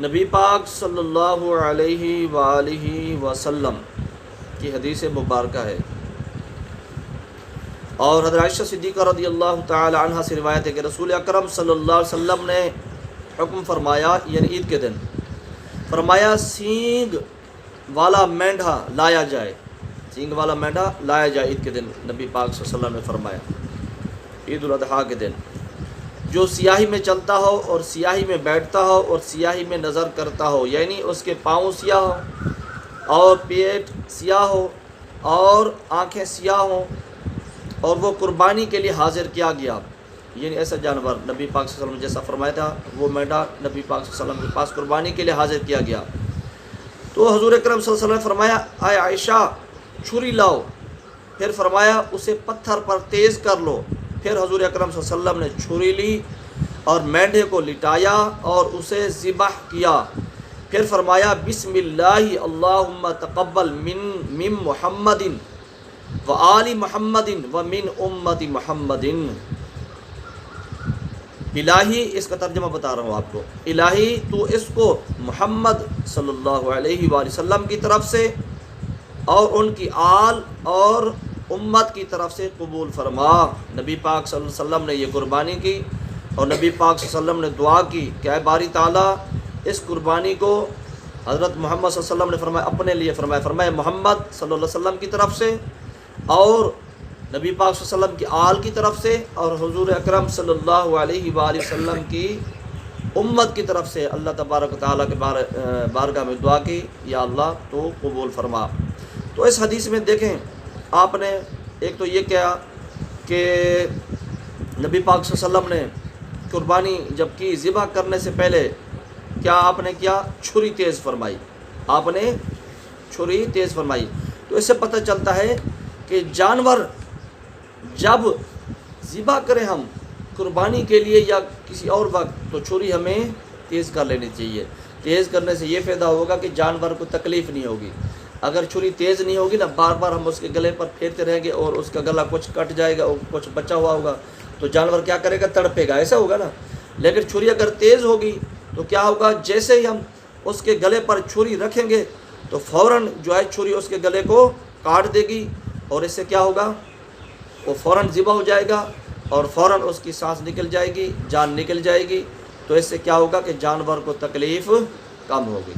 نبی پاک صلی اللہ علیہ وآلہ وسلم کی حدیث مبارکہ ہے، اور حضرت عائشہ صدیقہ رضی اللہ تعالی عنہ سے روایت ہے کہ رسول اکرم صلی اللہ علیہ وسلم نے حکم فرمایا، یعنی عید کے دن فرمایا سینگ والا مینڈھا لایا جائے، سینگ والا مینڈھا لایا جائے عید کے دن۔ نبی پاک صلی اللہ علیہ وسلم نے فرمایا عید الاضحیٰ کے دن، جو سیاہی میں چلتا ہو اور سیاہی میں بیٹھتا ہو اور سیاہی میں نظر کرتا ہو، یعنی اس کے پاؤں سیاہ ہو اور پیٹ سیاہ ہو اور آنکھیں سیاہ ہوں اور وہ قربانی کے لیے حاضر کیا گیا، یعنی ایسا جانور نبی پاک صلی اللہ علیہ وسلم جیسا فرمایا تھا وہ مینڈھا نبی پاک صلی اللہ علیہ وسلم کے پاس قربانی کے لیے حاضر کیا گیا، تو حضور اکرم صلی اللہ علیہ وسلم نے فرمایا اے عائشہ چھری لاؤ، پھر فرمایا اسے پتھر پر تیز کر لو، پھر حضور اکرم صلی اللہ علیہ وسلم نے چھری لی اور مینڈھے کو لٹایا اور اسے ذبح کیا، پھر فرمایا بسم اللہ اللہم تقبل من محمد و آل محمد و من امت محمد۔ الہی، اس کا ترجمہ بتا رہا ہوں آپ کو، الہی تو اس کو محمد صلی اللہ علیہ وآلہ وسلم کی طرف سے اور ان کی آل اور امت کی طرف سے قبول فرما۔ نبی پاک صلی اللہ علیہ وسلم نے یہ قربانی کی اور نبی پاک صلی اللہ علیہ وسلم نے دعا کی کہ اے باری تعالیٰ اس قربانی کو حضرت محمد صلی اللہ علیہ وسلم نے فرمایا اپنے لیے فرمایا محمد صلی اللہ علیہ وسلم کی طرف سے اور نبی پاک صلی اللہ علیہ وسلم کی آل کی طرف سے اور حضور اکرم صلی اللہ علیہ وآلہ وسلم کی امت کی طرف سے اللہ تبارک و تعالیٰ کے بارگاہ میں دعا کی یا اللہ تو قبول فرما۔ تو اس حدیث میں دیکھیں آپ نے ایک تو یہ کیا کہ نبی پاک صلی اللہ علیہ وسلم نے قربانی جب کی ذبح کرنے سے پہلے کیا آپ نے کیا چھری تیز فرمائی، آپ نے چھری تیز فرمائی۔ تو اس سے پتہ چلتا ہے کہ جانور جب ذبح کریں ہم قربانی کے لیے یا کسی اور وقت تو چھری ہمیں تیز کر لینی چاہیے۔ تیز کرنے سے یہ فائدہ ہوگا کہ جانور کو تکلیف نہیں ہوگی۔ اگر چھری تیز نہیں ہوگی نا، بار بار ہم اس کے گلے پر پھیرتے رہیں گے اور اس کا گلا کچھ کٹ جائے گا اور کچھ بچا ہوا ہوگا تو جانور کیا کرے گا، تڑپے گا، ایسا ہوگا نا۔ لیکن چھری اگر تیز ہوگی تو کیا ہوگا، جیسے ہی ہم اس کے گلے پر چھری رکھیں گے تو فوراً جو ہے چھری اس کے گلے کو کاٹ دے گی اور اس سے کیا ہوگا، وہ فوراً ذبح ہو جائے گا اور فوراً اس کی سانس نکل جائے گی، جان نکل جائے گی، تو اس سے کیا ہوگا کہ جانور کو تکلیف کم ہوگی۔